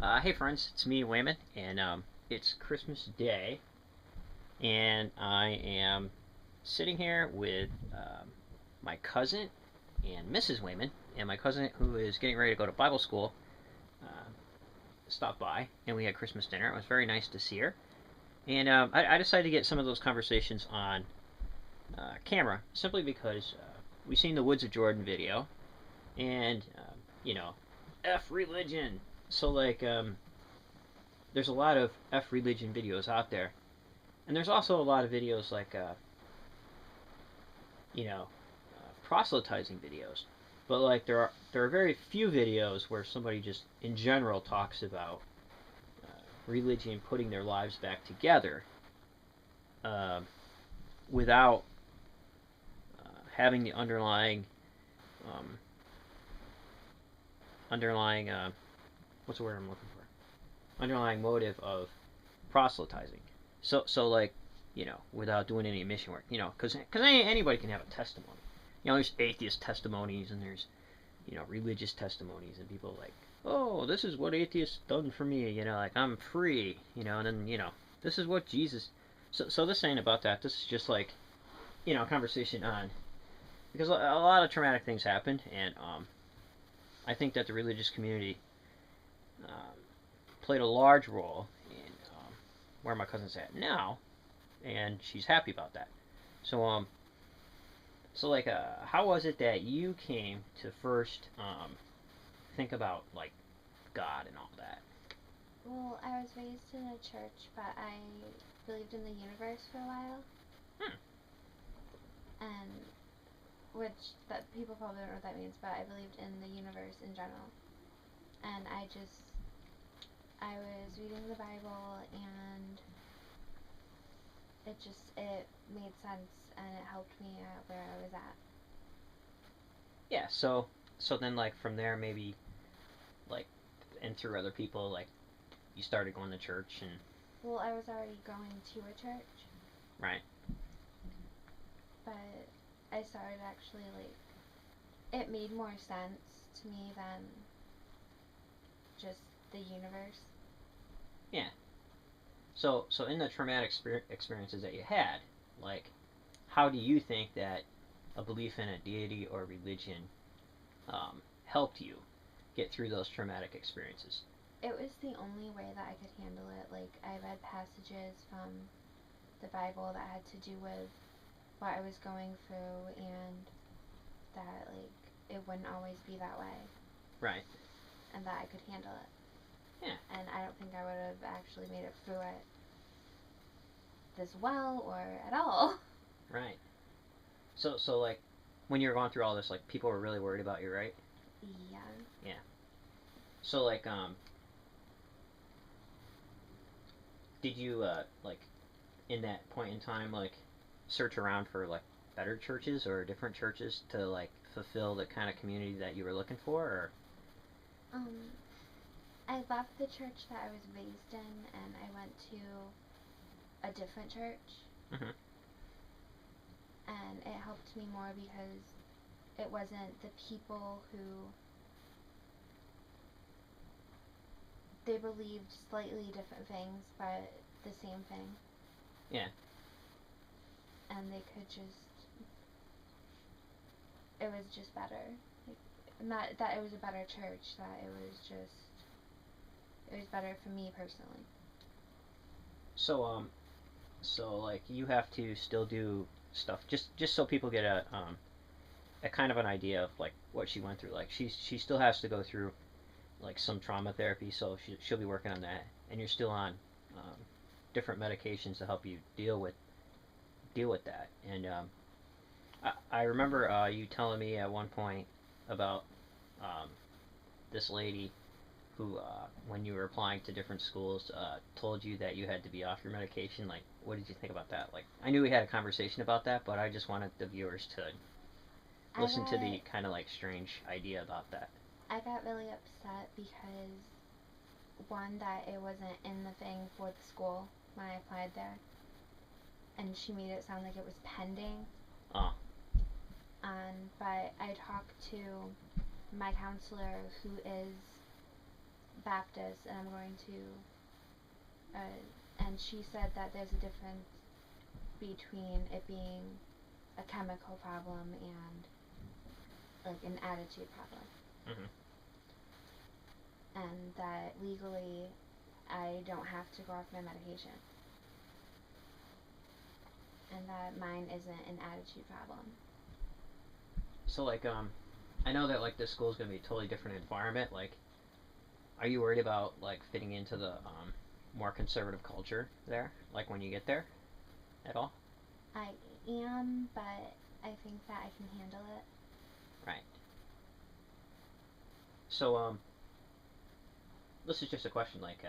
Hey friends, it's me, Wayman, and it's Christmas Day, and I am sitting here with my cousin and Mrs. Wayman, and my cousin who is getting ready to go to Bible school uh, stopped by, and we had Christmas dinner. It was very nice to see her, and I decided to get some of those conversations on camera simply because we've seen the Woods of Jordan video, and you know, F religion. So there's a lot of F religion videos out there. And there's also a lot of videos like, you know, proselytizing videos. But like there are very few videos where somebody just in general talks about religion putting their lives back together uh, without having the um, underlying what's the word I'm looking for? Underlying motive of proselytizing. So like without doing any mission work, because anybody can have a testimony. There's atheist testimonies and there's religious testimonies, and people are like, oh, this is what atheists done for me. Like I'm free. And then this is what Jesus. So this ain't about that. This is just like a conversation on because a lot of traumatic things happened, and I think that the religious community um, played a large role in where my cousin's at now, and she's happy about that. So how was it that you came to first think about like God and all that? Well, I was raised in a church, but I believed in the universe for a while, Hmm. and which that people probably don't know what that means, but I believed in the universe in general. And I was reading the Bible, and it made sense, and it helped me where I was at. Yeah. So then like from there maybe like and through other people like you started going to church and Well, I was already going to a church, right. but I started actually it made more sense to me than just the universe. Yeah. So in the traumatic experiences that you had, like how do you think that a belief in a deity or religion helped you get through those traumatic experiences? It was the only way that I could handle it. Like, I read passages from the Bible that had to do with what I was going through, and that, it wouldn't always be that way, Right. and that I could handle it. Yeah. And I don't think I would have actually made it through it this well or at all. Right. So like when you were going through all this, like people were really worried about you, right? Yeah. Yeah. So like did you like in that point in time like search around for like better churches or different churches to like fulfill the kind of community that you were looking for or Um, I left the church that I was raised in, and I went to a different church, mm-hmm. and it helped me more because it wasn't the people who they believed slightly different things, but the same thing, Yeah. and they could just. It was just better. Like, not that it was a better church. That it was just. It was better for me personally. So like you have to still do stuff just so people get a kind of an idea of like what she went through. Like she still has to go through like some trauma therapy, so she'll be working on that, and you're still on um, different medications to help you deal with that. And I remember you telling me at one point about um, this lady who, when you were applying to different schools, told you that you had to be off your medication. Like, what did you think about that? Like, I knew we had a conversation about that, but I just wanted the viewers to I listen to got the kind of like strange idea about that. I got really upset because one that it wasn't in the thing for the school when I applied there, and she made it sound like it was pending. Oh, But I talked to my counselor, who is Baptist, and I'm going to, and she said that there's a difference between it being a chemical problem and like an attitude problem. Mhm. And that legally I don't have to go off my medication. And that mine isn't an attitude problem. So like I know that like this school is gonna be a totally different environment. Like, are you worried about like fitting into the more conservative culture there? Like when you get there, at all? I am, but I think that I can handle it. Right. So this is just a question. Like,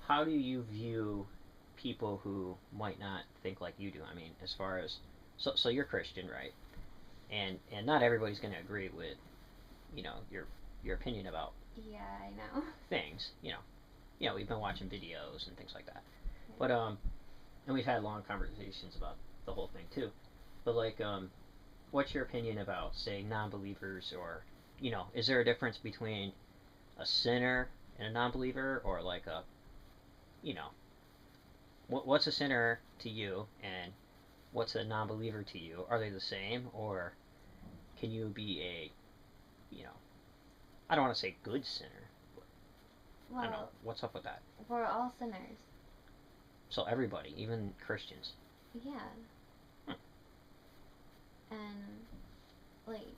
how do you view people who might not think like you do? I mean, as far as so you're Christian, right? And not everybody's gonna agree with your opinion about Yeah, I know. things. We've been watching videos and things like that. But and we've had long conversations about the whole thing too. But like, what's your opinion about say non-believers, or is there a difference between a sinner and a non-believer, or like a you know what's a sinner to you and what's a non-believer to you? Are they the same, or can you be a you know I don't want to say good sinner. I don't know Well, what's up with that. we're all sinners. So everybody, even Christians. Yeah. Hmm. And like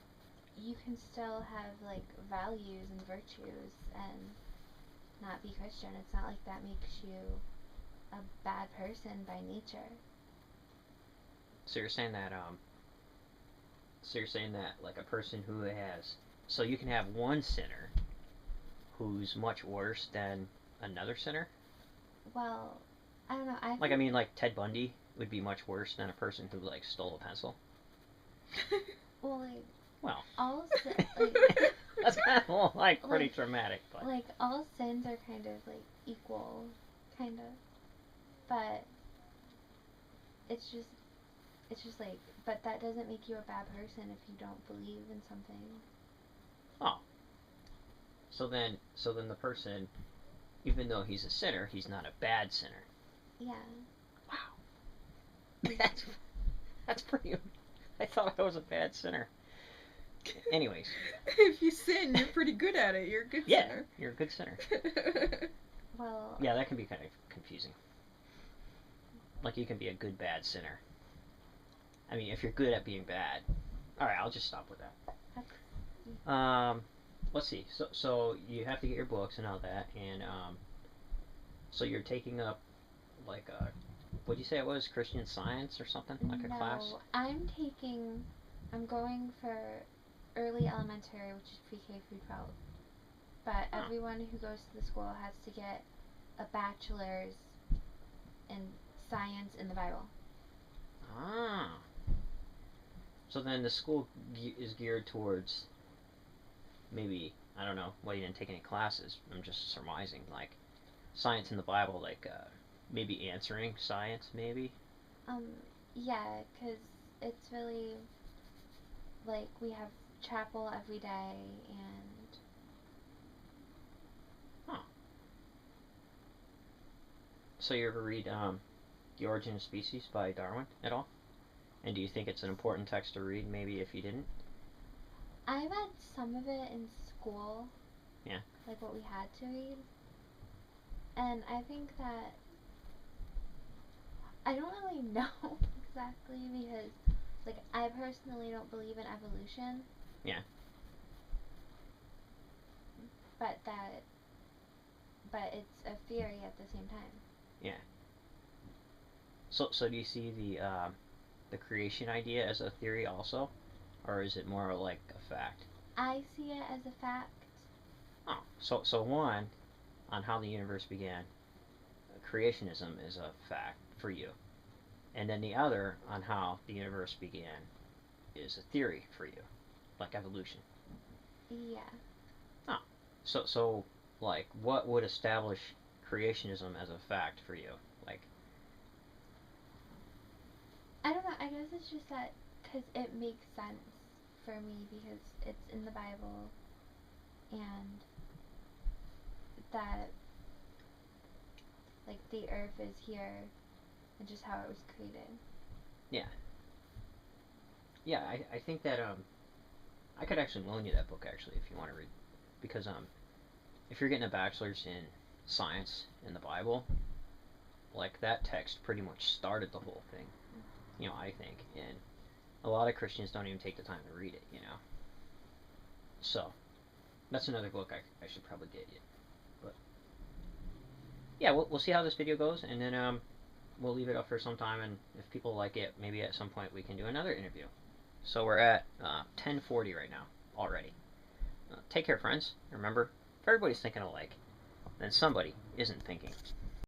you can still have like values and virtues and not be Christian. It's not like that makes you a bad person by nature. So you're saying that like a person who has so you can have one sinner who's much worse than another sinner? Well, I don't know. Like, I mean, like Ted Bundy would be much worse than a person who like stole a pencil. Well, like Well, all like that's kind of like pretty dramatic, but like all sins are kind of like equal, kind of. But it's just like, but that doesn't make you a bad person if you don't believe in something. oh, so then the person, even though he's a sinner, he's not a bad sinner. Yeah. Wow, that's pretty. I thought I was a bad sinner. Anyways. If you sin, you're pretty good at it. You're a good Yeah, sinner. you're a good sinner. Well. Yeah, that can be kind of confusing. Like, you can be a good bad sinner. I mean, if you're good at being bad. All right, I'll just stop with that. Let's see. So you have to get your books and all that, and so you're taking up like a what'd you say it was, Christian Science or something, like a class? No, I'm going for early elementary, which is pre-K through 12. But everyone who goes to the school has to get a bachelor's in science in the Bible. Ah. So then the school is geared towards maybe, I don't know, well, you didn't take any classes, I'm just surmising, like science in the Bible, like maybe answering science, maybe? Yeah, because it's really, like, we have chapel every day, and... Huh. So you ever read The Origin of Species by Darwin at all? And do you think it's an important text to read, maybe if you didn't? I read some of it in school. Yeah. Like what we had to read. And I think that I don't really know exactly because, like, I personally don't believe in evolution. Yeah. But it's a theory at the same time. Yeah. So do you see the creation idea as a theory also, or is it more like a fact? I see it as a fact. Oh, so one on how the universe began, creationism is a fact for you, and then the other on how the universe began is a theory for you, like evolution. Yeah. Oh, so like what would establish creationism as a fact for you? Like, I don't know. I guess it's just that because it makes sense for me because it's in the Bible, and that like the earth is here and just how it was created. Yeah, I think that I could actually loan you that book actually if you want to read, because if you're getting a bachelor's in science in the Bible, like that text pretty much started the whole thing. You know, I think, and a lot of Christians don't even take the time to read it. You know, so that's another book I should probably get you. But yeah, we'll see how this video goes, and then we'll leave it up for some time, and if people like it, maybe at some point we can do another interview. So we're at 10:40 right now already. Take care, friends. Remember, if everybody's thinking alike, then somebody isn't thinking.